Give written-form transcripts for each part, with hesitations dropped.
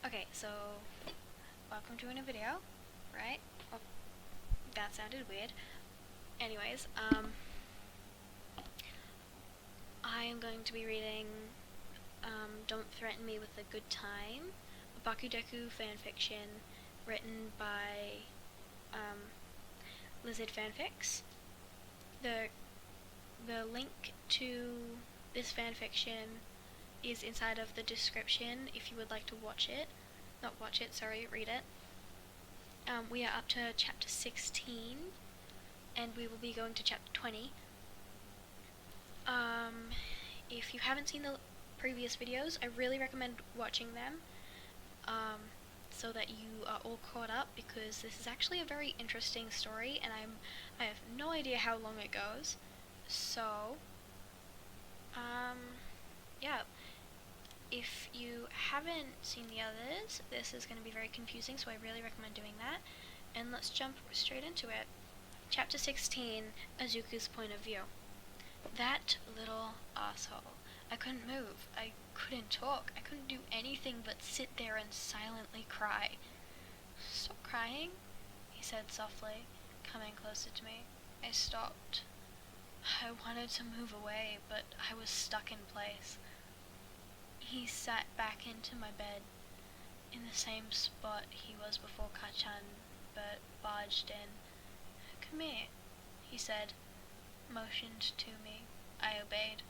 Okay, so welcome to a new video, right? Oh, that sounded weird. Anyways, I am going to be reading Don't Threaten Me with a Good Time, a BkDk fanfiction written by Lizard Fanfics. The link to this fanfiction is inside of the description if you would like to read it. We are up to chapter 16, and we will be going to chapter 20. If you haven't seen the previous videos, I really recommend watching them, so that you are all caught up, because this is actually a very interesting story, and I have no idea how long it goes. So, yeah. If you haven't seen the others, this is going to be very confusing, so I really recommend doing that. And let's jump straight into it. Chapter 16, Azuka's Point of View. That little asshole. I couldn't move. I couldn't talk. I couldn't do anything but sit there and silently cry. Stop crying, he said softly, coming closer to me. I stopped. I wanted to move away, but I was stuck in place. He sat back into my bed, in the same spot he was before Kachan barged in. Come here, he said, motioned to me. I obeyed.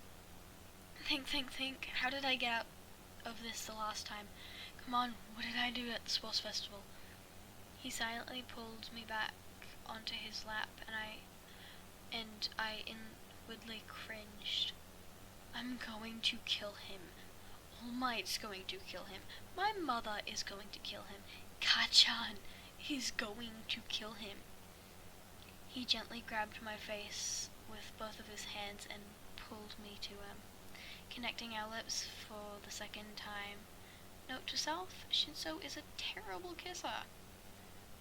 Think. How did I get out of this the last time? Come on, what did I do at the sports festival? He silently pulled me back onto his lap, and I inwardly cringed. I'm going to kill him. All Might's going to kill him. My mother is going to kill him. Kachan is going to kill him. He gently grabbed my face with both of his hands and pulled me to him, connecting our lips for the second time. Note to self, Shinso is a terrible kisser.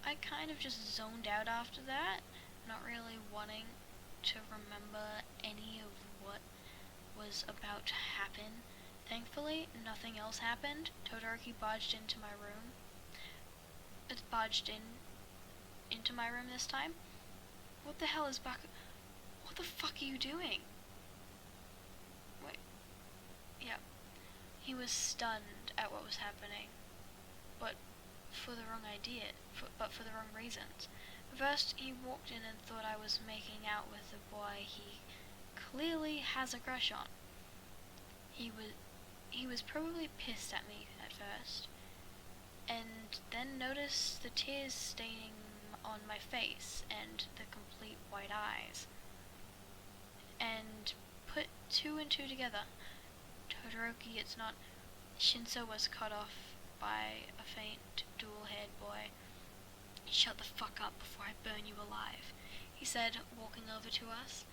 I kind of just zoned out after that, not really wanting to remember any of what was about to happen. Thankfully, nothing else happened. Todoroki barged into my room. Into my room this time. What the hell is What the fuck are you doing? Wait. Yeah. He was stunned at what was happening, but for the wrong reasons. First, he walked in and thought I was making out with a boy he clearly has a crush on. He was probably pissed at me at first, and then noticed the tears staining on my face and the complete white eyes, and put two and two together. Todoroki, it's not. Shinso was cut off by a faint, dual-haired boy. Shut the fuck up before I burn you alive, he said, walking over to us.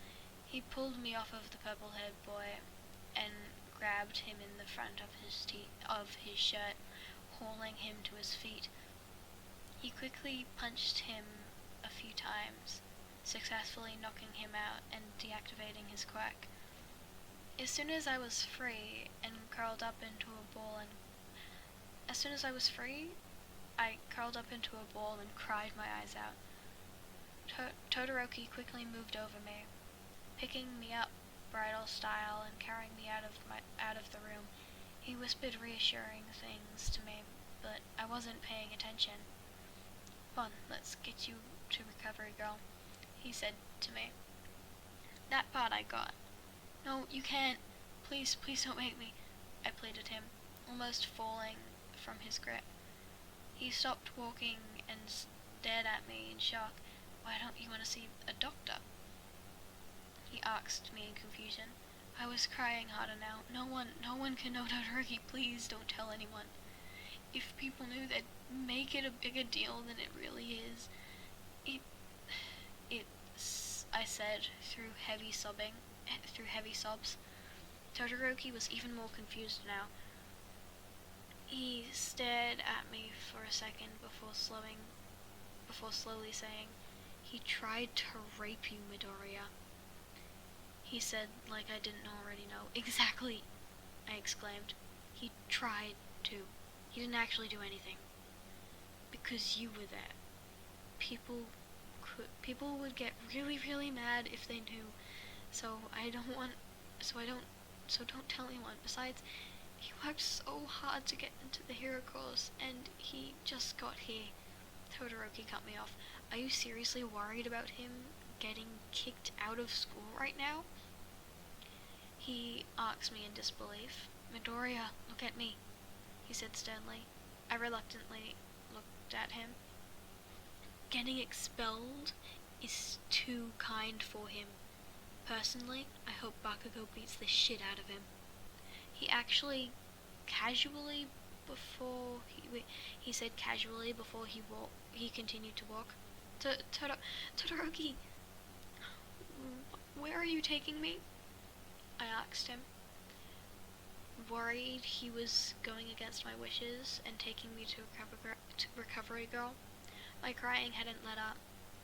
He pulled me off of the purple-haired boy and grabbed him in the front of his shirt, hauling him to his feet. He quickly punched him a few times, successfully knocking him out and deactivating his quirk. As soon as I was free, I curled up into a ball and cried my eyes out. Todoroki quickly moved over me, picking me up bridal style and carrying me out of the room. He whispered reassuring things to me, but I wasn't paying attention. Come on, let's get you to recovery, girl, he said to me. That part I got. No, you can't. Please don't make me, I pleaded him, almost falling from his grip. He stopped walking and stared at me in shock. Why don't you want to see a doctor? He asked me in confusion. I was crying harder now. No one can know Todoroki. Please don't tell anyone. If people knew, they'd make it a bigger deal than it really is. I said through heavy sobs. Todoroki was even more confused now. He stared at me for a second before slowly saying, He tried to rape you, Midoriya. He said like I didn't already know. Exactly, I exclaimed. He tried to. He didn't actually do anything. Because you were there. People would get really, really mad if they knew. So don't tell anyone. Besides, he worked so hard to get into the hero course, and he just got here. Todoroki cut me off. Are you seriously worried about him getting kicked out of school right now? He asked me in disbelief. Midoriya, look at me, he said sternly. I reluctantly looked at him. Getting expelled is too kind for him. Personally, I hope Bakugo beats the shit out of him. He actually casually before he said casually before he continued to walk. Todoroki, where are you taking me? I asked him, worried he was going against my wishes and taking me to Recovery Girl. My crying hadn't let up,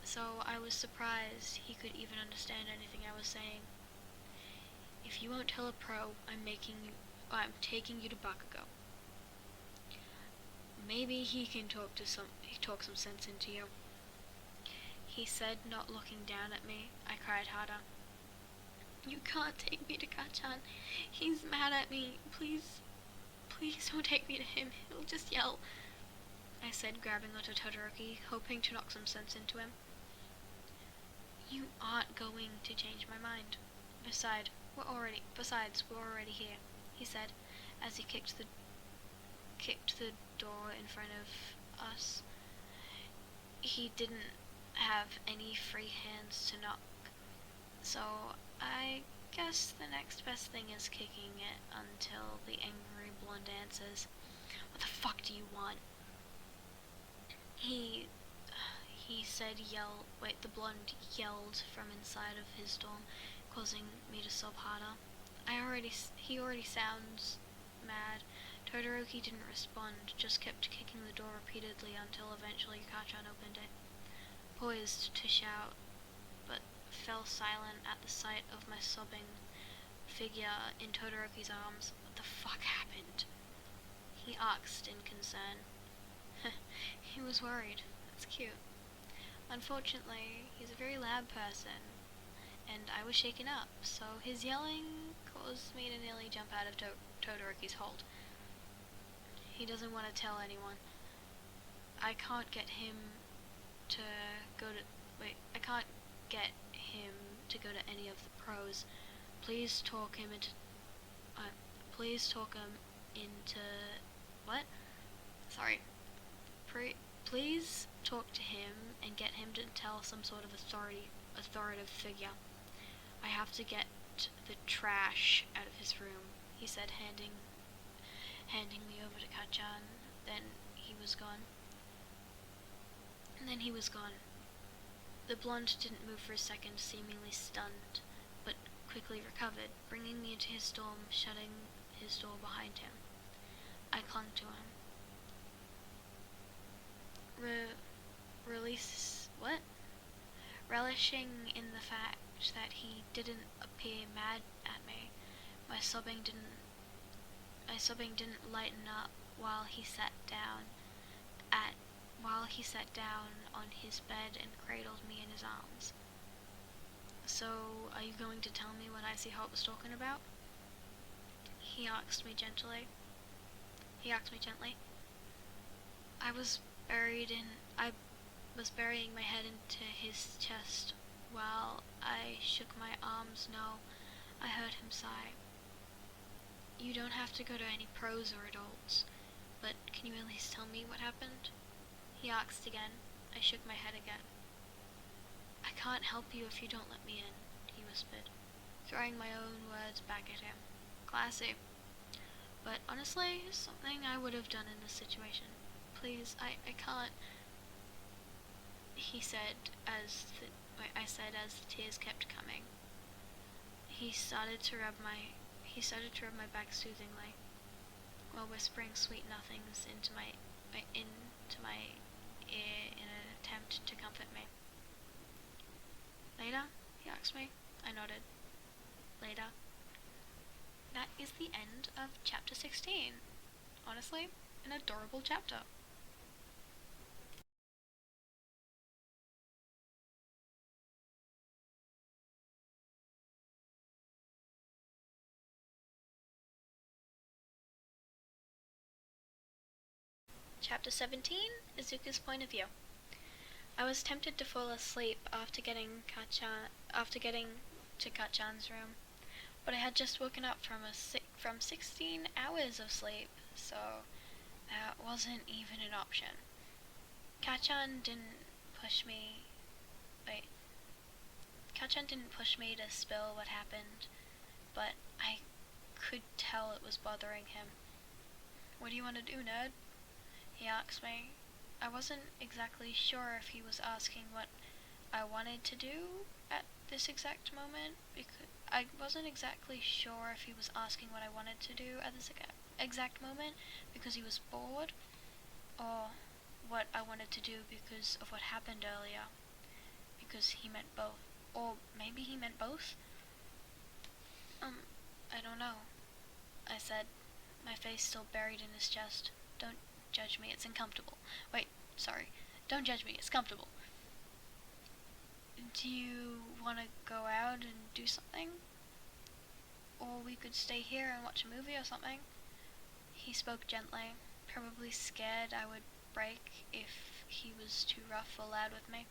so I was surprised he could even understand anything I was saying. If you won't tell a pro, I'm taking you to Bakugo. Maybe he can talk some sense into you, he said, not looking down at me. I cried harder. You can't take me to Kachan. He's mad at me. Please don't take me to him. He'll just yell, I said, grabbing onto Todoroki, hoping to knock some sense into him. You aren't going to change my mind. Besides, we're already here, he said, as he kicked the door in front of us. He didn't have any free hands to knock, so I guess the next best thing is kicking it until the angry blonde answers, What the fuck do you want? The blonde yelled from inside of his dorm, causing me to sob harder. He already sounds mad. Todoroki didn't respond, just kept kicking the door repeatedly until eventually Kachan opened it. Poised to shout, but fell silent at the sight of my sobbing figure in Todoroki's arms. What the fuck happened? He asked in concern. He was worried. That's cute. Unfortunately, he's a very loud person, and I was shaken up, so his yelling caused me to nearly jump out of Todoroki's hold. He doesn't want to tell anyone. I can't get him to go to any of the pros. Please talk him into what? Sorry. Please talk to him and get him to tell some sort of authoritative figure. I have to get the trash out of his room, he said, handing me over to Kachan. Then he was gone. The blonde didn't move for a second, seemingly stunned, but quickly recovered, bringing me into his dorm, shutting his door behind him. I clung to him. Relishing in the fact that he didn't appear mad at me. My sobbing didn't lighten up while he sat down on his bed and cradled me in his arms. So, are you going to tell me what Icy Heart was talking about? He asked me gently. I was burying my head into his chest while I shook my arms. No, I heard him sigh. You don't have to go to any pros or adults, but can you at least tell me what happened? He asked again. I shook my head again. I can't help you if you don't let me in, he whispered, throwing my own words back at him. Classy. But honestly, something I would have done in this situation. Please, I can't, I said as the tears kept coming. He started to rub my back soothingly, while whispering sweet nothings into my ear in an attempt to comfort me. Later? He asked me. I nodded. Later. That is the end of chapter 16. Honestly, an adorable chapter. Chapter 17, Izuku's point of view. I was tempted to fall asleep after getting to Kachan's room, but I had just woken up from 16 hours of sleep, so that wasn't even an option. Kachan didn't push me. Kachan didn't push me to spill what happened, but I could tell it was bothering him. "What do you want to do, nerd?" he asked me. I wasn't exactly sure if he was asking what I wanted to do at this exact moment, because he was bored, or what I wanted to do because of what happened earlier, because he meant both. Or maybe he meant both? I don't know, I said, my face still buried in his chest. "Don't judge me, it's uncomfortable. Don't judge me, it's comfortable. Do you want to go out and do something? Or we could stay here and watch a movie or something." He spoke gently, probably scared I would break if he was too rough or loud with me.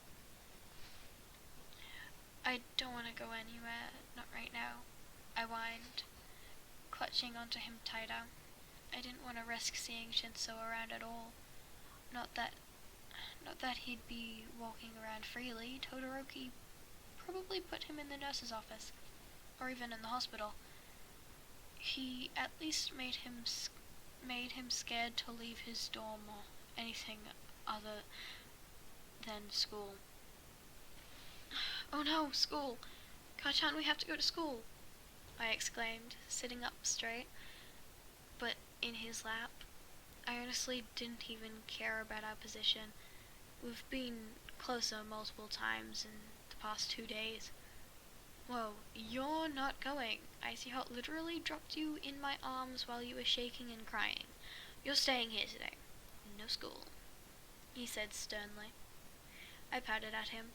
"I don't want to go anywhere, not right now," I whined, clutching onto him tighter. I didn't want to risk seeing Shinso around at all. Not that he'd be walking around freely. Todoroki probably put him in the nurse's office, or even in the hospital. He at least made him scared to leave his dorm or anything other than school. "Oh no, school! Kachan, we have to go to school!" I exclaimed, sitting up straight, but in his lap. I honestly didn't even care about our position. We've been closer multiple times in the past 2 days. "Whoa, you're not going. Icy Hot literally dropped you in my arms while you were shaking and crying. You're staying here today. No school," he said sternly. I pouted at him.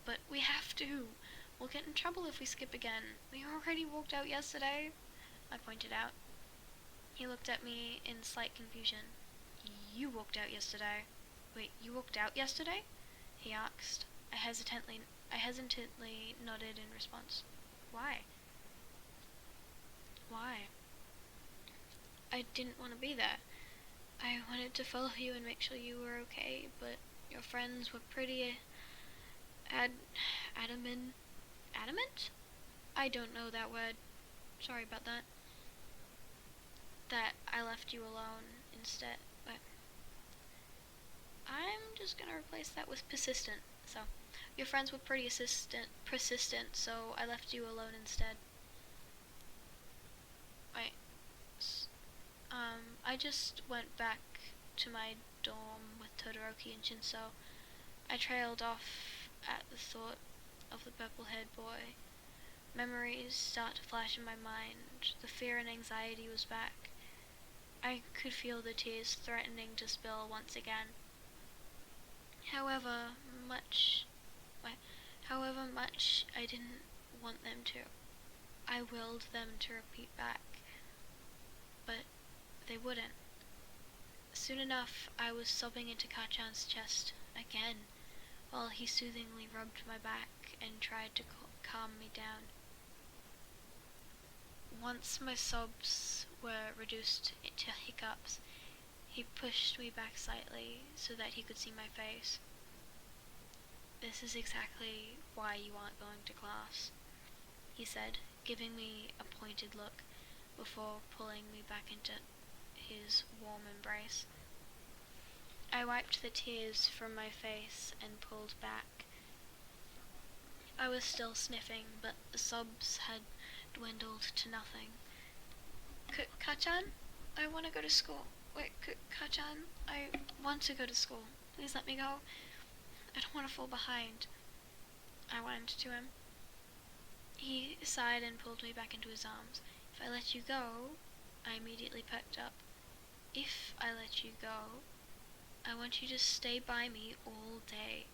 "But we have to. We'll get in trouble if we skip again. We already walked out yesterday," I pointed out. He looked at me in slight confusion. "You walked out yesterday?" "Wait, you walked out yesterday?" he asked. I hesitantly nodded in response. Why? "I didn't want to be there. I wanted to follow you and make sure you were okay, but your friends were pretty adamant? Adamant? I don't know that word. Sorry about that. That I left you alone instead. But I'm just gonna replace that with persistent. So, your friends were pretty persistent, so I left you alone instead." I just went back to my dorm with Todoroki and Shinso. I trailed off at the thought of the purple-haired boy. Memories start to flash in my mind. The fear and anxiety was back. I could feel the tears threatening to spill once again. However much I didn't want them to. I willed them to repeat back, but they wouldn't. Soon enough, I was sobbing into Kachan's chest again, while he soothingly rubbed my back and tried to calm me down. Once my sobs were reduced to hiccups, he pushed me back slightly so that he could see my face. "This is exactly why you aren't going to class," he said, giving me a pointed look before pulling me back into his warm embrace. I wiped the tears from my face and pulled back. I was still sniffing, but the sobs had dwindled to nothing. "Kachan, I want to go to school. Wait, Kachan, I want to go to school. Please let me go. I don't want to fall behind," I whined to him. He sighed and pulled me back into his arms. "If I let you go," I immediately perked up. if I let you go, I want you to stay by me all day.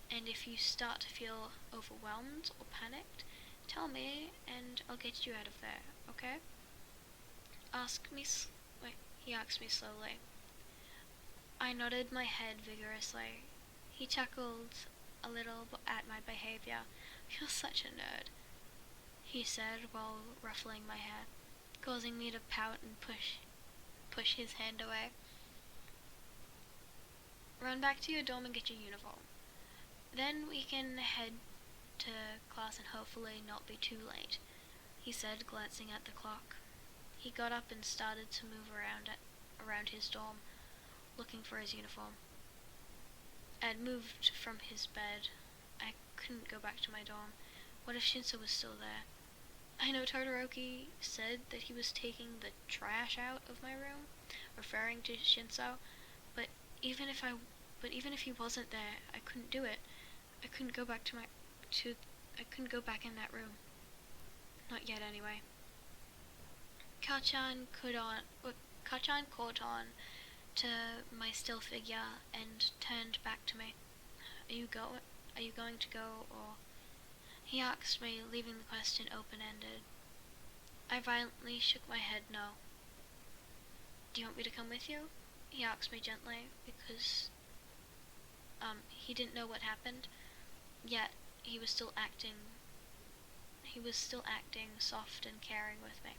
And if you start to feel overwhelmed or panicked, tell me and I'll get you out of there, okay? He asked me slowly. I nodded my head vigorously. He chuckled a little at my behavior. You're such a nerd, he said while ruffling my hair, causing me to pout and push his hand away. Run back to your dorm and get your uniform. Then we can head to class and hopefully not be too late, he said, glancing at the clock. He got up and started to move around his dorm, looking for his uniform. I had moved from his bed. I couldn't go back to my dorm. What if Shinso was still there? I know Todoroki said that he was taking the trash out of my room, referring to Shinso, but even if he wasn't there, I couldn't do it. I couldn't go back I couldn't go back in that room. Not yet, anyway. Kachan caught on to my still figure and turned back to me. Are you going to go, or? He asked me, leaving the question open-ended. I violently shook my head no. Do you want me to come with you? He asked me gently, because he didn't know what happened, yet he was still acting soft and caring with me.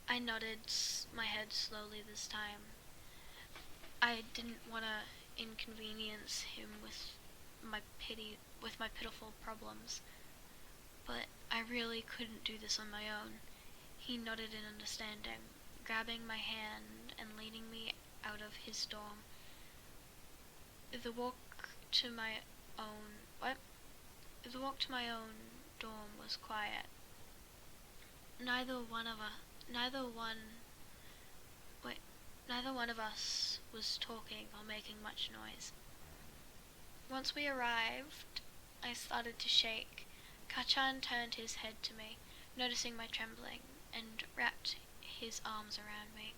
I nodded my head slowly this time. I didn't want to inconvenience him with my pitiful problems, but I really couldn't do this on my own. He nodded in understanding, grabbing my hand and leading me out of his dorm. The walk to my own dorm was quiet. Neither one of us was talking or making much noise. Once we arrived, I started to shake. Kachan turned his head to me, noticing my trembling, and wrapped his arms around me.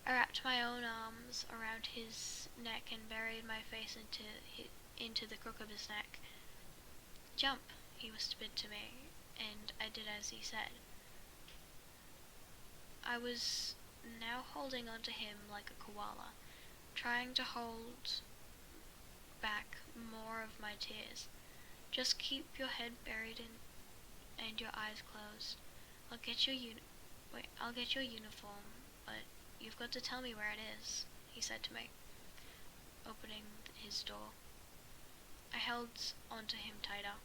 I wrapped my own arms around his neck and buried my face into the crook of his neck. Jump, he whispered to me, and I did as he said. I was now holding onto him like a koala, trying to hold back more of my tears. Just keep your head buried and your eyes closed. I'll get your uniform, but you've got to tell me where it is, he said to me, opening his door. I held onto him tighter.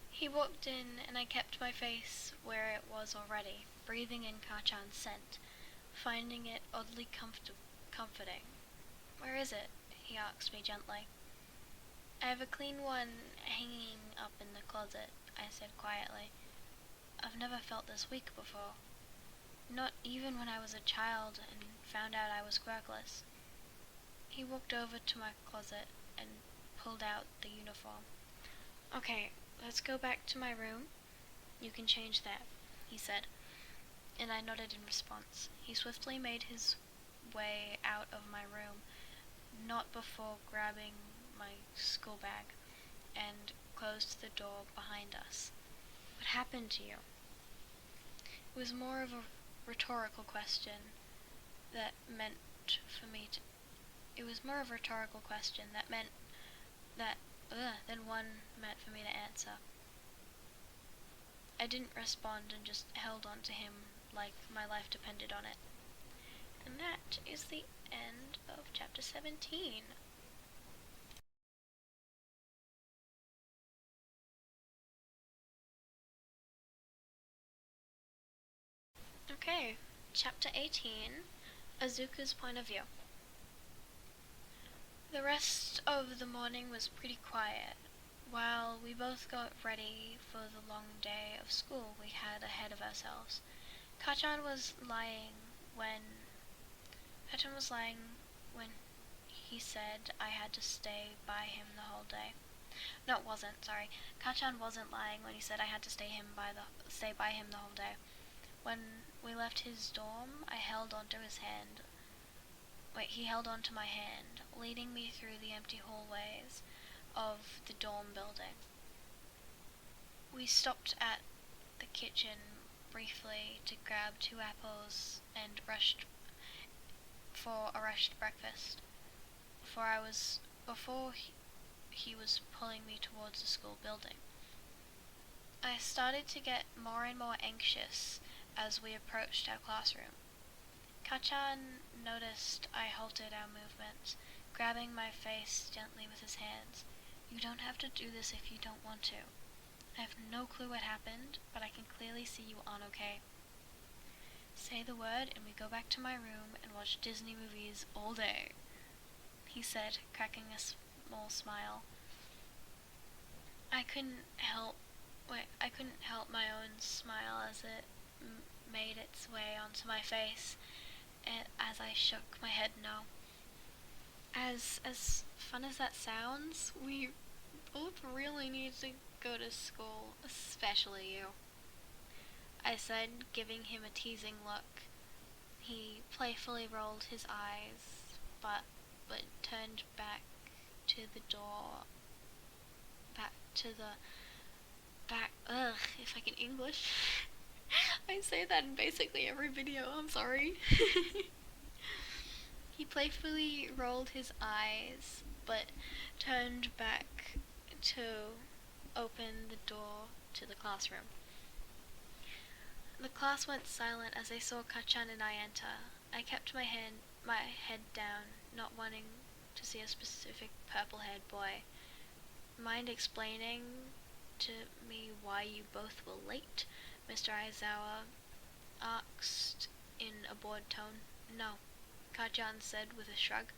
He walked in and I kept my face where it was already, breathing in Kachan's scent, finding it oddly comforting. Where is it? He asked me gently. I have a clean one hanging up in the closet, I said quietly. I've never felt this weak before. Not even when I was a child and found out I was quirkless. He walked over to my closet and pulled out the uniform. Okay, let's go back to my room. You can change there, he said, and I nodded in response. He swiftly made his way out of my room, not before grabbing my school bag, and closed the door behind us. What happened to you? It was more of a rhetorical question that meant for me to... It was more of a rhetorical question that meant that than one meant for me to answer. I didn't respond and just held on to him like my life depended on it. And that is the end of chapter 17. Okay, chapter 18, Azuka's point of view. The rest of the morning was pretty quiet. While we both got ready for the long day of school we had ahead of ourselves, Kachan was lying when he said I had to stay by him the whole day. No, it wasn't, sorry. Kachan wasn't lying when he said I had to stay by him the whole day. When we left his dorm, I held onto his hand. He held onto my hand, leading me through the empty hallways of the dorm building. We stopped at the kitchen briefly to grab 2 apples and rushed breakfast. Before he was pulling me towards the school building. I started to get more and more anxious as we approached our classroom. Kachan noticed I halted our movements, grabbing my face gently with his hands. "You don't have to do this if you don't want to. I have no clue what happened, but I can clearly see you aren't okay. Say the word and we go back to my room and watch Disney movies all day," he said, cracking a small smile. I couldn't help my own smile as it made its way onto my face as I shook my head no. As fun as that sounds, we both really need to go to school, especially you, I said, giving him a teasing look. He playfully rolled his eyes, but turned back to the door, if I can English. I say that in basically every video, I'm sorry. He playfully rolled his eyes, but turned back to open the door to the classroom. The class went silent as they saw Kachan and I enter. I kept my head down, not wanting to see a specific purple-haired boy. "Mind explaining to me why you both were late?" Mr. Aizawa asked in a bored tone. "No," Kachan said with a shrug,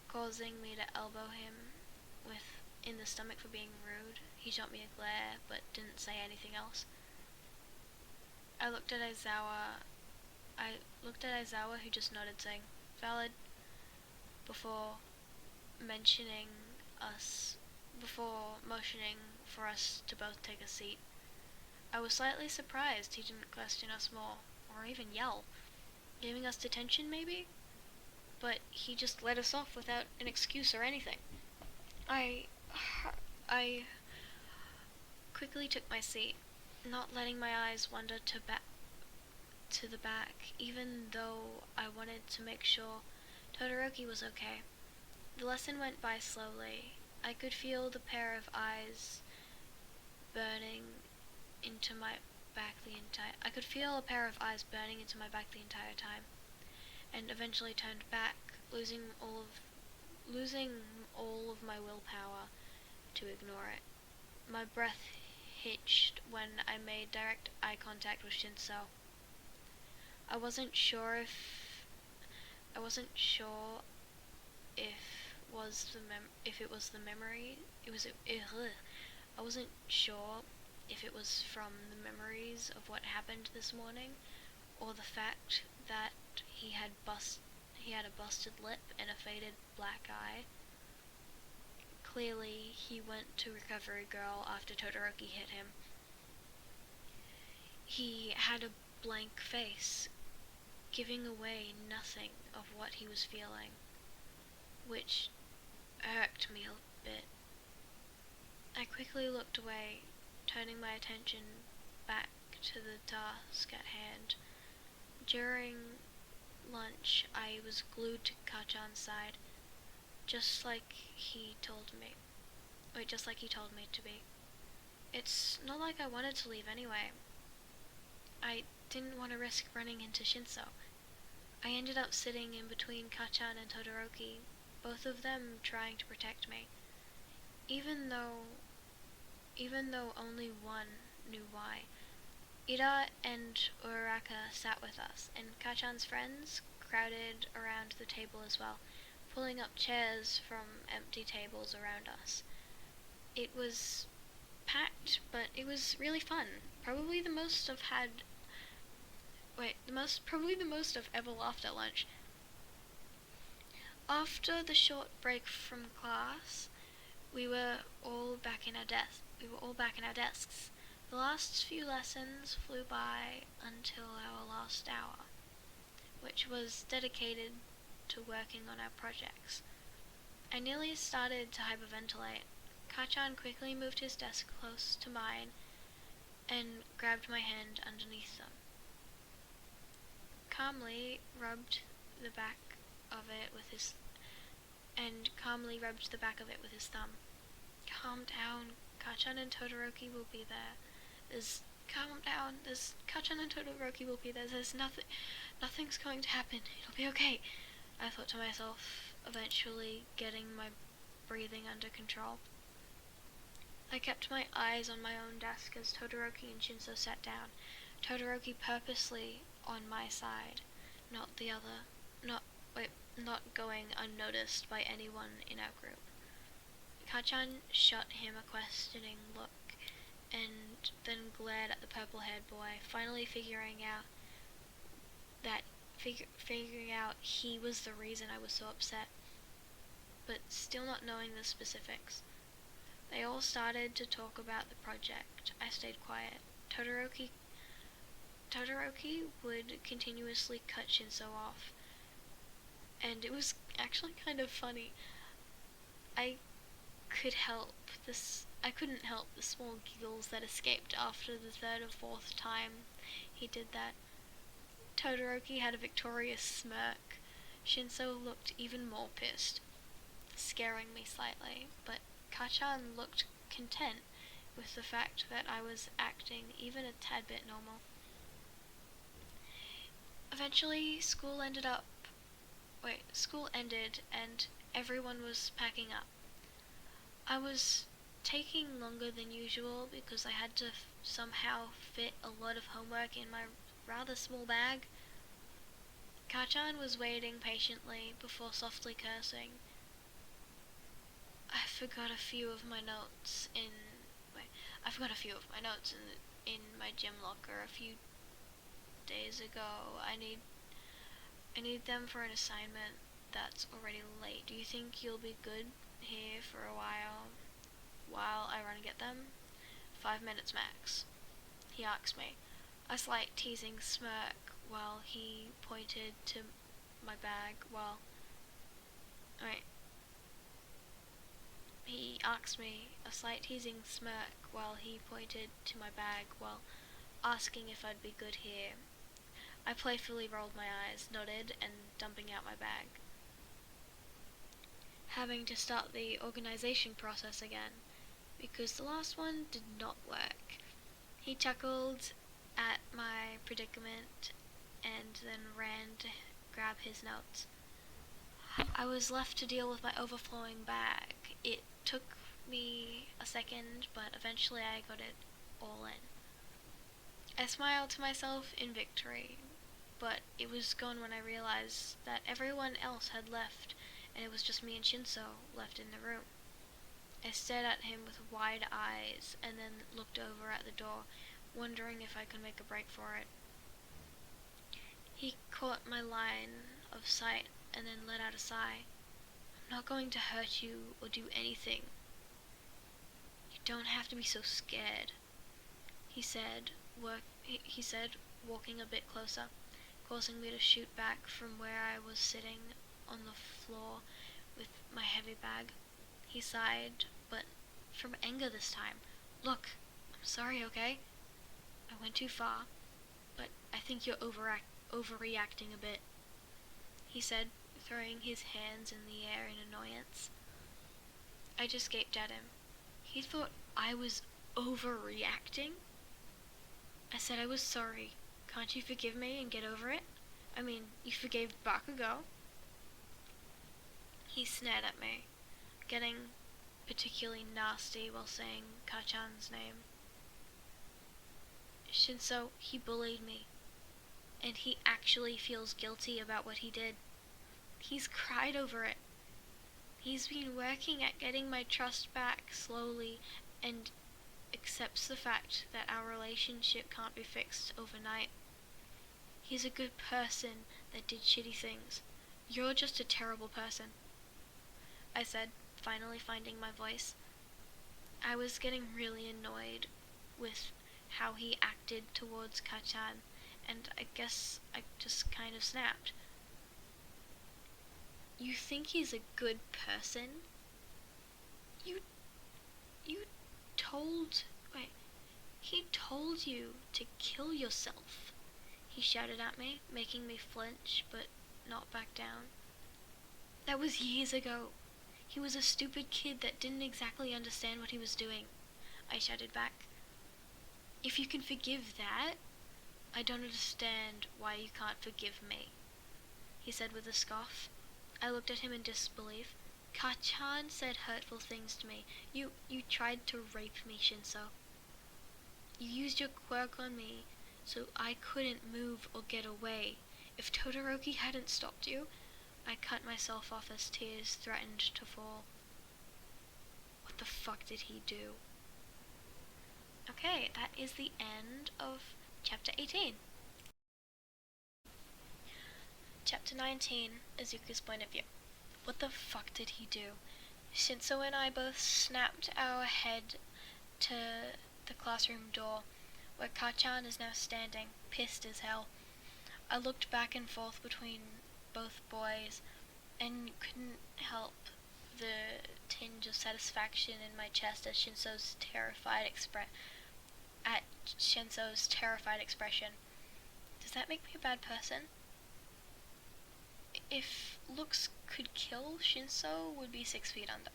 causing me to elbow him in the stomach for being rude. He shot me a glare, but didn't say anything else. I looked at Aizawa, who just nodded, saying, "Valid," before motioning for us to both take a seat. I was slightly surprised he didn't question us more, or even yell. Giving us detention, maybe? But he just let us off without an excuse or anything. I quickly took my seat, not letting my eyes wander to the back, even though I wanted to make sure Todoroki was okay. The lesson went by slowly. I could feel the pair of eyes burning into my back the entire time, and eventually turned back, losing all of my willpower to ignore it. My breath hitched when I made direct eye contact with Shinso. I wasn't sure if it was the memory. I wasn't sure if it was from the memories of what happened this morning, or the fact that he had a busted lip and a faded black eye. Clearly, he went to Recovery Girl after Todoroki hit him. He had a blank face, giving away nothing of what he was feeling, which irked me a bit. I quickly looked away, turning my attention back to the task at hand. During lunch, I was glued to Kachan's side, just like he told me to be. It's not like I wanted to leave anyway. I didn't want to risk running into Shinso. I ended up sitting in between Kachan and Todoroki, both of them trying to protect me. Even though only one knew why. Ida and Uraraka sat with us, and Kachan's friends crowded around the table as well, pulling up chairs from empty tables around us. It was packed, but it was really fun. Probably the most I've ever laughed at lunch. After the short break from class, We were all back in our desks. The last few lessons flew by until our last hour, which was dedicated to working on our projects. I nearly started to hyperventilate. Kachan quickly moved his desk close to mine and grabbed my hand underneath them. Calmly rubbed the back of it with his thumb. Calm down. Kachan and Todoroki will be there. Calm down. Kachan and Todoroki will be there. Nothing's going to happen. It'll be okay. I thought to myself, eventually getting my breathing under control. I kept my eyes on my own desk as Todoroki and Shinso sat down. Todoroki purposely on my side, not going unnoticed by anyone in our group. Kachan shot him a questioning look and then glared at the purple-haired boy, finally figuring out he was the reason I was so upset, but still not knowing the specifics. They all started to talk about the project. I stayed quiet. Todoroki would continuously cut Shinso off, and it was actually kind of funny. I couldn't help the small giggles that escaped after the third or fourth time he did that. Todoroki had a victorious smirk. Shinso looked even more pissed, scaring me slightly, but Kachan looked content with the fact that I was acting even a tad bit normal. Eventually, school ended and everyone was packing up. I was taking longer than usual because I had to somehow fit a lot of homework in my rather small bag. Kachan was waiting patiently before softly cursing. I forgot a few of my notes in my gym locker a few days ago. I need them for an assignment that's already late. Do you think you'll be good here for a while I run and get them? 5 minutes max, he asked me. A slight teasing smirk while he pointed to my bag while asking if I'd be good here. I playfully rolled my eyes, nodded, and dumping out my bag. Having to start the organization process again, because the last one did not work. He chuckled at my predicament and then ran to grab his notes. I was left to deal with my overflowing bag. It took me a second, but eventually I got it all in. I smiled to myself in victory, but it was gone when I realized that everyone else had left and it was just me and Shinso left in the room. I stared at him with wide eyes and then looked over at the door, wondering if I could make a break for it. He caught my line of sight and then let out a sigh. I'm not going to hurt you or do anything. You don't have to be so scared, he said, walking a bit closer, causing me to shoot back from where I was sitting on the floor with my heavy bag. He sighed, but from anger this time. Look, I'm sorry, okay? I went too far, but I think you're overreacting a bit, he said, throwing his hands in the air in annoyance. I just gaped at him. He thought I was overreacting? I said I was sorry. Can't you forgive me and get over it? I mean, you forgave Bakugo. He snared at me, getting particularly nasty while saying Kachan's name. Shinso, he bullied me, and he actually feels guilty about what he did. He's cried over it. He's been working at getting my trust back slowly and accepts the fact that our relationship can't be fixed overnight. He's a good person that did shitty things. You're just a terrible person, I said, finally finding my voice. I was getting really annoyed with how he acted towards Kachan, and I guess I just kind of snapped. You think he's a good person? You told... Wait, he told you to kill yourself. He shouted at me, making me flinch, but not back down. That was years ago. He was a stupid kid that didn't exactly understand what he was doing. I shouted back. If you can forgive that, I don't understand why you can't forgive me, he said with a scoff. I looked at him in disbelief. Kachan said hurtful things to me. You tried to rape me, Shinso. You used your quirk on me so I couldn't move or get away. If Todoroki hadn't stopped you, I cut myself off as tears threatened to fall. What the fuck did he do? Okay, that is the end of Chapter 18. Chapter 19, Izuku's point of view. What the fuck did he do? Shinso and I both snapped our head to the classroom door, where Kachan is now standing, pissed as hell. I looked back and forth between both boys, and couldn't help the tinge of satisfaction in my chest at Shinso's terrified expression. Does that make me a bad person? If looks could kill, Shinso would be 6 feet under.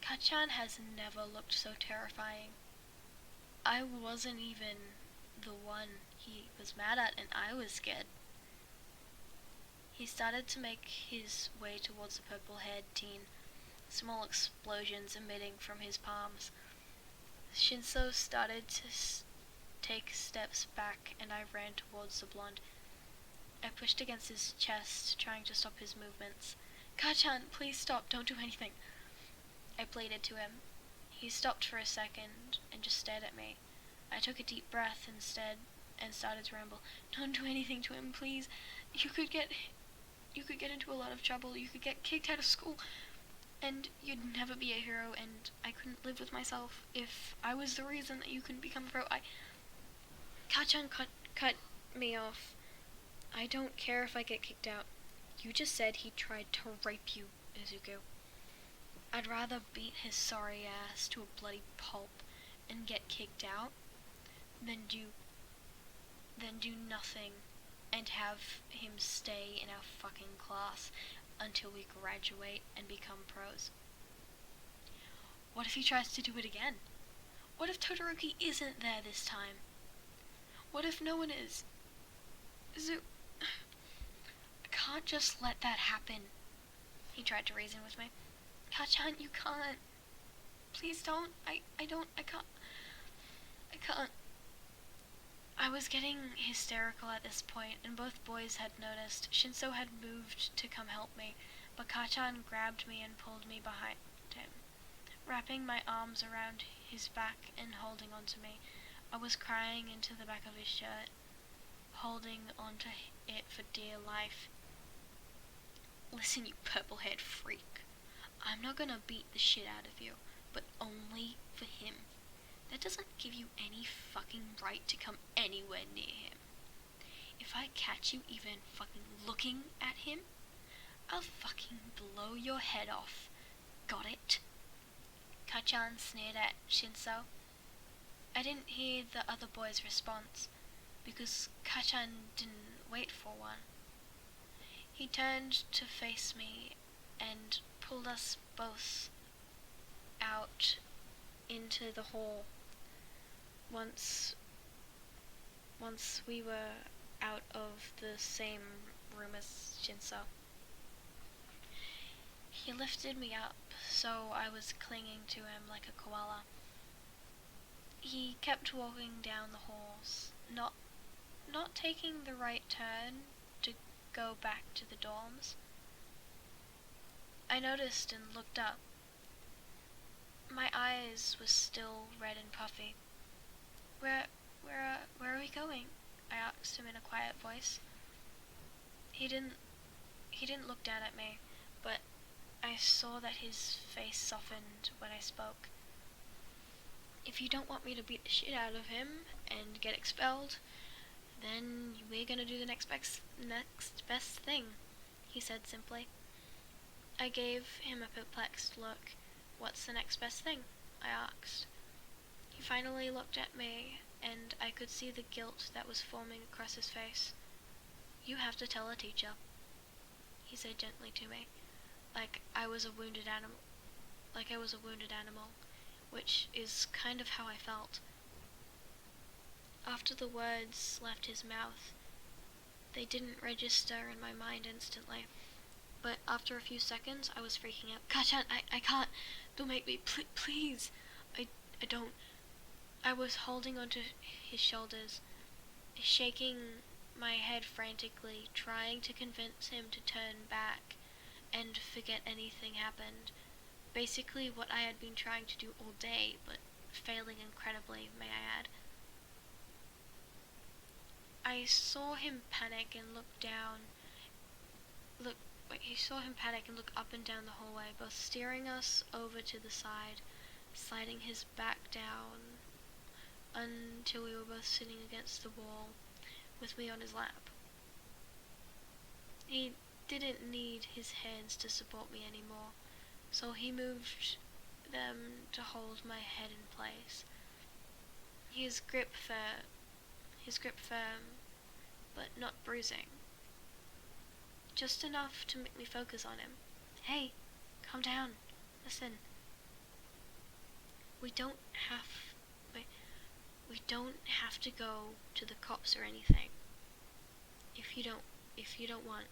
Kachan has never looked so terrifying. I wasn't even the one he was mad at, and I was scared. He started to make his way towards the purple-haired teen, small explosions emitting from his palms. Shinso started to take steps back, and I ran towards the blonde. I pushed against his chest, trying to stop his movements. Kachan, please stop, don't do anything. I pleaded to him. He stopped for a second and just stared at me. I took a deep breath instead and started to ramble. Don't do anything to him, please. You could get into a lot of trouble. You could get kicked out of school. And you'd never be a hero, and I couldn't live with myself if I was the reason that you couldn't become a pro. Kachan cut me off. I don't care if I get kicked out. You just said he tried to rape you, Izuku. I'd rather beat his sorry ass to a bloody pulp and get kicked out than do nothing and have him stay in our fucking class until we graduate and become pros. What if he tries to do it again? What if Todoroki isn't there this time? What if no one is? I can't just let that happen. He tried to reason with me. Kachan, you can't. Please don't. I can't. I was getting hysterical at this point, and both boys had noticed. Shinso had moved to come help me, but Kachan grabbed me and pulled me behind him, wrapping my arms around his back and holding onto me. I was crying into the back of his shirt, holding onto it for dear life. Listen, you purple-haired freak. I'm not gonna beat the shit out of you, but only for him. That doesn't give you any fucking right to come anywhere near him. If I catch you even fucking looking at him, I'll fucking blow your head off. Got it? Kachan sneered at Shinso. I didn't hear the other boy's response, because Kachan didn't wait for one. He turned to face me and pulled us both out into the hall. Once we were out of the same room as Shinso. He lifted me up, so I was clinging to him like a koala. He kept walking down the halls, not taking the right turn to go back to the dorms. I noticed and looked up. My eyes were still red and puffy. Where are we going? I asked him in a quiet voice. He didn't look down at me, but I saw that his face softened when I spoke. If you don't want me to beat the shit out of him and get expelled, then we're gonna do the next best thing, he said simply. I gave him a perplexed look. What's the next best thing? I asked. He finally looked at me, and I could see the guilt that was forming across his face. You have to tell a teacher, he said gently to me, like I was a wounded animal, which is kind of how I felt. After the words left his mouth, they didn't register in my mind instantly. But after a few seconds, I was freaking out. Kachan, I can't. Don't make me. Please. I don't. I was holding onto his shoulders, shaking my head frantically, trying to convince him to turn back and forget anything happened. Basically what I had been trying to do all day, but failing incredibly, may I add. I saw him panic and look up and down the hallway, both steering us over to the side, sliding his back down until we were both sitting against the wall, with me on his lap. He didn't need his hands to support me anymore, so he moved them to hold my head in place. His grip firm, but not bruising. Just enough to make me focus on him. Hey, calm down. Listen. We don't have to go to the cops or anything. If you don't want.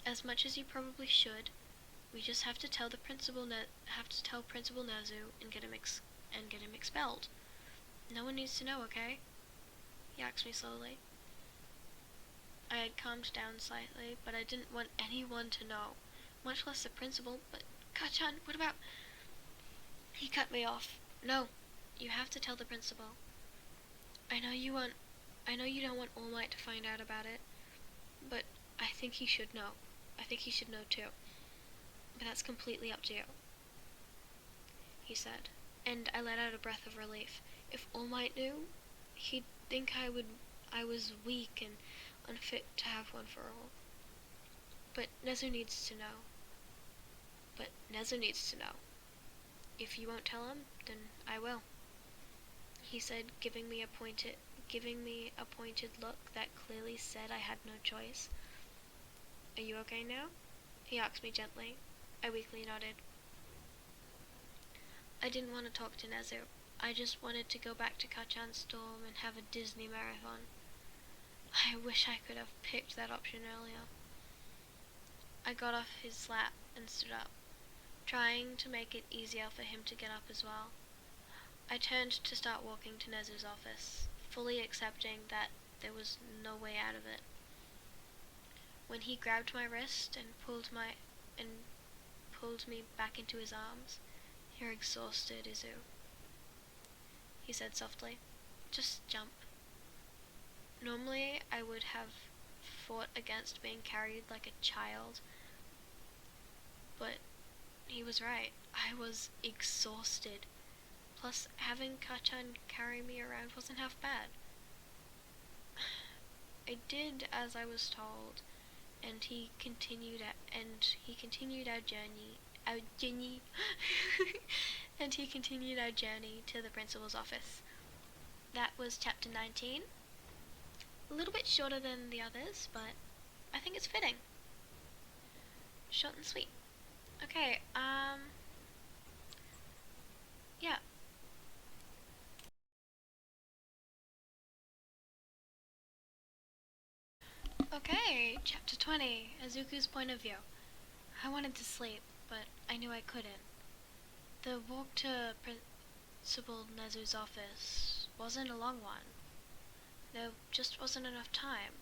As much as you probably should, we just have to tell Principal Nezu and get him expelled. No one needs to know, okay? He asked me slowly. I had calmed down slightly, but I didn't want anyone to know, much less the principal. But Kachan, what about... He cut me off. No, you have to tell the principal. I know you don't want All Might to find out about it, but I think he should know. I think he should know too. But that's completely up to you, he said, and I let out a breath of relief. If All Might knew, he'd think I was weak and unfit to have one for all. But Nezu needs to know. If you won't tell him, then I will, he said, giving me a pointed look that clearly said I had no choice. Are you okay now? He asked me gently. I weakly nodded. I didn't want to talk to Nezu. I just wanted to go back to Kachan's dorm and have a Disney marathon. I wish I could have picked that option earlier. I got off his lap and stood up, trying to make it easier for him to get up as well. I turned to start walking to Nezu's office, fully accepting that there was no way out of it. When he grabbed my wrist and pulled me back into his arms, "You're exhausted, Izu," he said softly. "Just jump." Normally, I would have fought against being carried like a child, but he was right. I was exhausted. Plus, having Kachan carry me around wasn't half bad. I did as I was told, and he continued our journey and he continued our journey to the principal's office. That was chapter 19. A little bit shorter than the others, but I think it's fitting. Short and sweet. Okay, yeah. Okay, chapter 20, Azuku's point of view. I wanted to sleep, but I knew I couldn't. The walk to Principal Nezu's office wasn't a long one. There just wasn't enough time.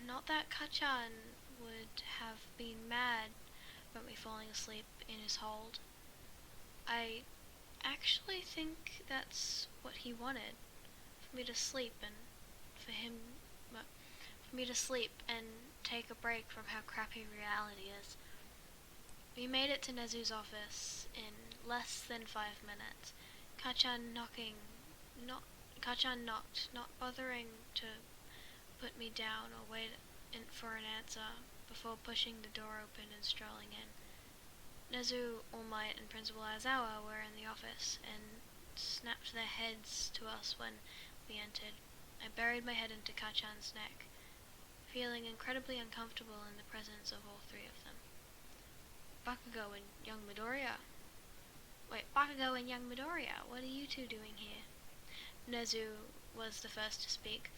Not that Kachan would have been mad about me falling asleep in his hold. I actually think that's what he wanted, for me to sleep and take a break from how crappy reality is. We made it to Nezu's office in less than 5 minutes, Kachan knocked, not bothering to put me down or wait for an answer before pushing the door open and strolling in. Nezu, All Might, and Principal Aizawa were in the office and snapped their heads to us when we entered. I buried my head into Kachan's neck, feeling incredibly uncomfortable in the presence of all three of them. Bakugo and young Midoriya. What are you two doing here? Nezu was the first to speak.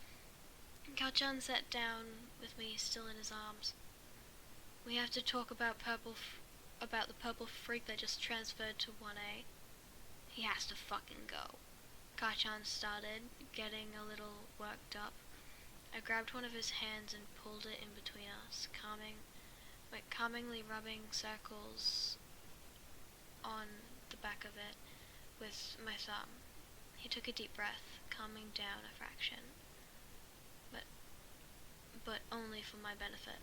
Kachan sat down with me still in his arms. We have to talk about the purple freak that just transferred to 1A. He has to fucking go. Kachan started, getting a little worked up. I grabbed one of his hands and pulled it in between us, calmingly rubbing circles on the back of it with my thumb. He took a deep breath, calming down a fraction, but only for my benefit.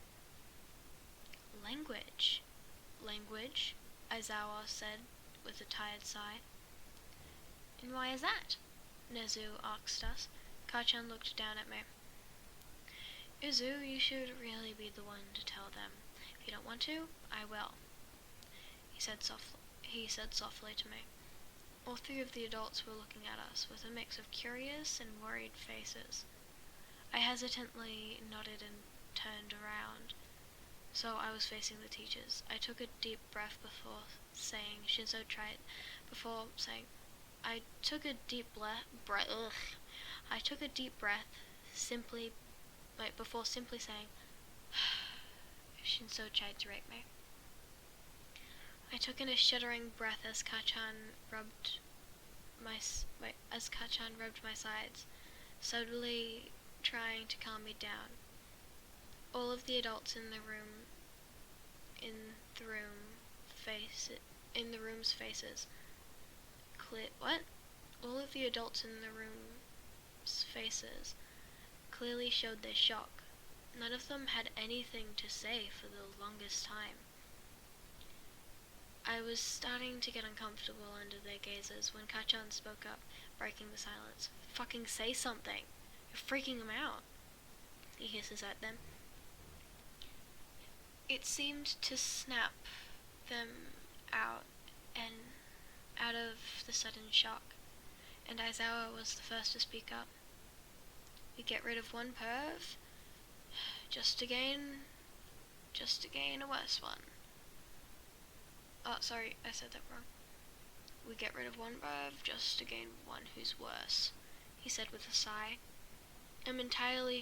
Language, Aizawa said with a tired sigh. And why is that? Nezu asked us. Kachan looked down at me. Izu, you should really be the one to tell them. If you don't want to, I will, he said softly to me. All three of the adults were looking at us with a mix of curious and worried faces. I hesitantly nodded and turned around, so I was facing the teachers. I took a deep breath before saying, before simply saying, Shinso tried to rape me. I took in a shuddering breath as Kachan rubbed my sides, subtly trying to calm me down. All of the adults in the room's faces clearly showed their shock. None of them had anything to say for the longest time. I was starting to get uncomfortable under their gazes when Kachan spoke up, breaking the silence. Fucking say something! You're freaking them out! He hisses at them. It seemed to snap them out of the sudden shock, and Aizawa was the first to speak up. We get rid of one perv, just to gain a worse one. Oh, sorry, I said that wrong. We get rid of one perv just to gain one who's worse, he said with a sigh. I'm entirely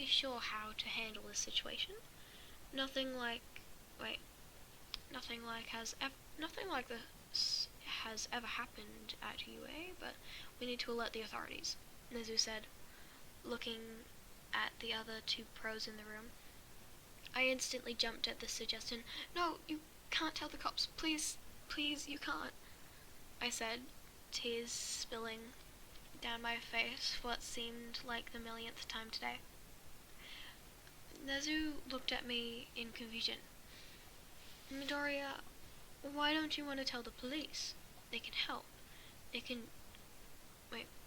sure how to handle this situation. Nothing like this has ever happened at UA, but we need to alert the authorities, Nezu said, looking at the other two pros in the room. I instantly jumped at this suggestion. No, you can't tell the cops. Please, you can't, I said, tears spilling down my face for what seemed like the millionth time today. Nezu looked at me in confusion. Midoriya, why don't you want to tell the police? They can help.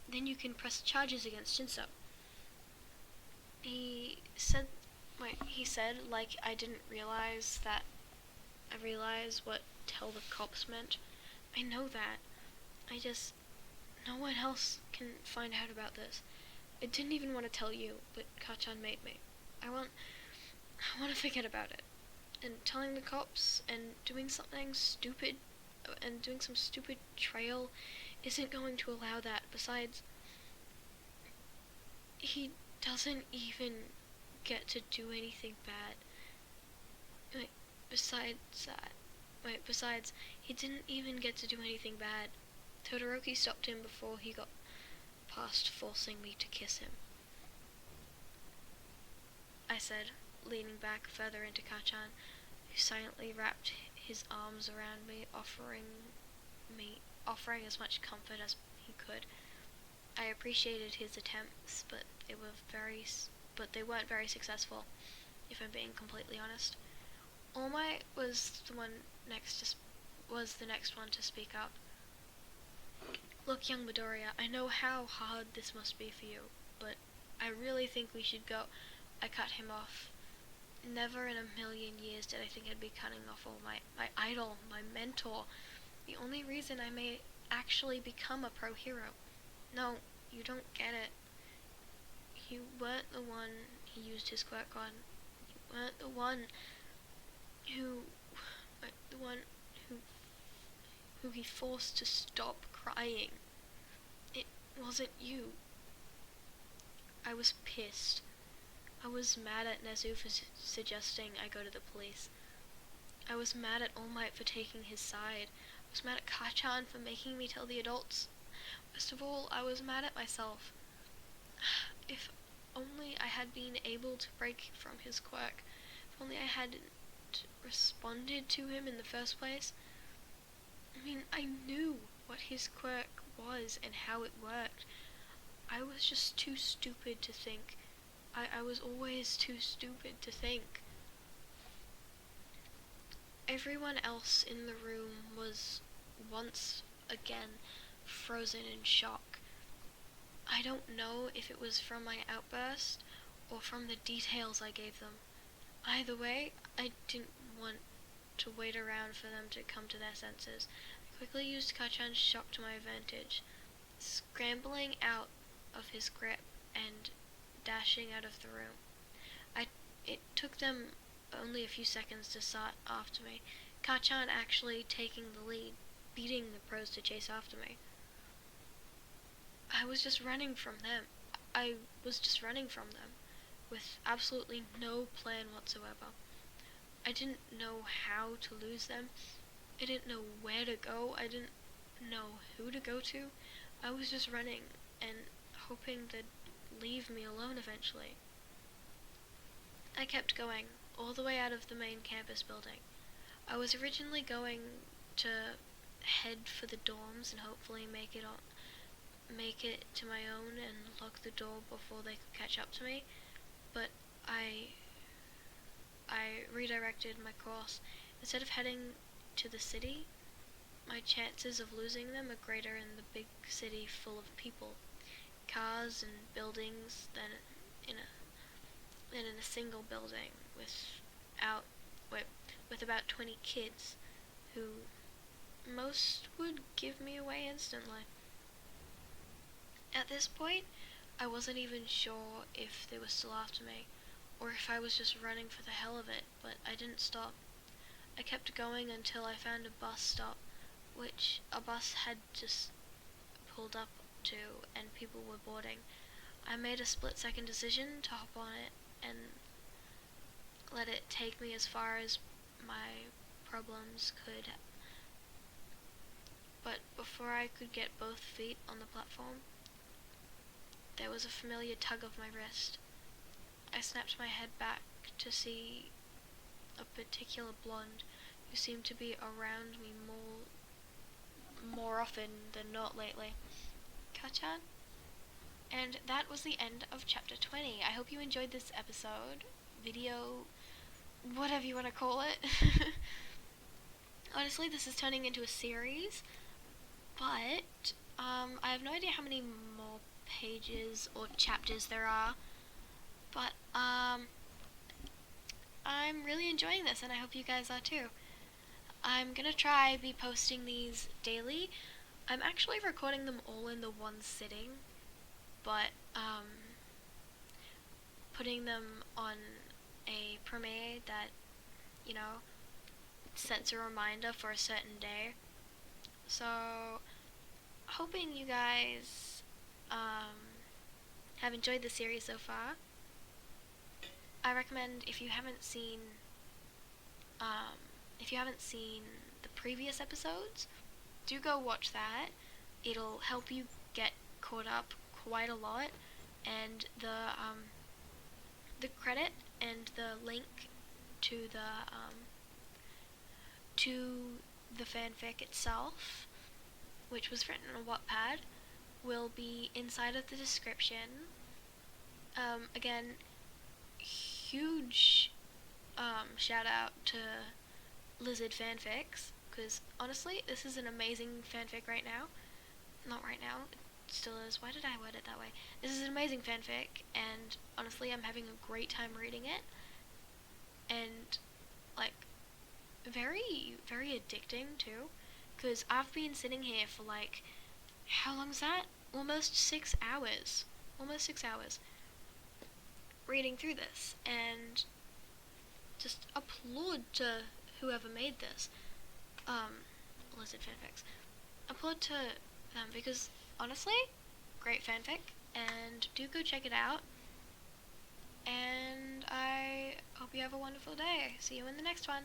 Then you can press charges against Shinso. He said like I didn't realize that I realized what tell the cops meant. I know that. No one else can find out about this. I didn't even want to tell you, but Kachan made me. I want to forget about it. And telling the cops and doing something stupid and doing some stupid trail isn't going to allow that. Besides, he doesn't even get to do anything bad. Besides, he didn't even get to do anything bad. Todoroki stopped him before he got past forcing me to kiss him, I said, leaning back further into Kachan, who silently wrapped his arms around me, offering as much comfort as he could. I appreciated his attempts, but they weren't very successful, if I'm being completely honest. All Might was the one next was the next one to speak up. Look, young Midoriya, I know how hard this must be for you, but I really think we should go. I cut him off. Never in a million years did I think I'd be cutting off all my idol, my mentor, the only reason I may actually become a pro hero. No, you don't get it. You weren't the one he used his quirk on. You weren't the one who who he forced to stop crying. It wasn't you. I was pissed. I was mad at Nezu for suggesting I go to the police. I was mad at All Might for taking his side. I was mad at Kachan for making me tell the adults. Most of all, I was mad at myself. If only I had been able to break from his quirk. If only I hadn't responded to him in the first place. I mean, I knew what his quirk was and how it worked. I was just too stupid to think. I was always too stupid to think. Everyone else in the room was once again frozen in shock. I don't know if it was from my outburst or from the details I gave them. Either way, I didn't want to wait around for them to come to their senses. I quickly used Kachan's shock to my advantage, scrambling out of his grip and dashing out of the room. It took them only a few seconds to start after me, Kachan actually taking the lead, beating the pros to chase after me. I was just running from them. With absolutely no plan whatsoever. I didn't know how to lose them. I didn't know where to go. I didn't know who to go to. I was just running and hoping they'd leave me alone eventually. I kept going, all the way out of the main campus building. I was originally going to head for the dorms and hopefully make it to my own and lock the door before they could catch up to me, but I redirected my course. Instead of heading to the city, my chances of losing them are greater in the big city full of people, cars and buildings than in a single building with about 20 kids who most would give me away instantly. At this point, I wasn't even sure if they were still after me, or if I was just running for the hell of it, but I didn't stop. I kept going until I found a bus stop, which a bus had just pulled up to and people were boarding. I made a split-second decision to hop on it and let it take me as far as my problems could. But before I could get both feet on the platform, there was a familiar tug of my wrist. I snapped my head back to see a particular blonde who seemed to be around me more often than not lately. Kachan? And that was the end of chapter 20. I hope you enjoyed this episode, video, whatever you want to call it. Honestly, this is turning into a series, but I have no idea how many more pages or chapters there are, but I'm really enjoying this and I hope you guys are too. I'm gonna try be posting these daily. I'm actually recording them all in the one sitting, but putting them on a Premiere that, sets a reminder for a certain day. So, hoping you guys have enjoyed the series so far. I recommend if you haven't seen the previous episodes, do go watch that. It'll help you get caught up quite a lot, and the credit and the link to the fanfic itself, which was written on wattpad, will be inside of the description. Again, huge shout out to Lizard Fanfics. because honestly, this is an amazing fanfic right now. Not right now, it still is. Why did I word it that way? This is an amazing fanfic, and honestly, I'm having a great time reading it. And, like, very, very addicting too, because I've been sitting here for like, how long is that? Almost 6 hours. Almost 6 hours reading through this, and just applaud to whoever made this. Lizard fanfics. Applaud to them, because honestly, great fanfic, and do go check it out. And I hope you have a wonderful day. See you in the next one.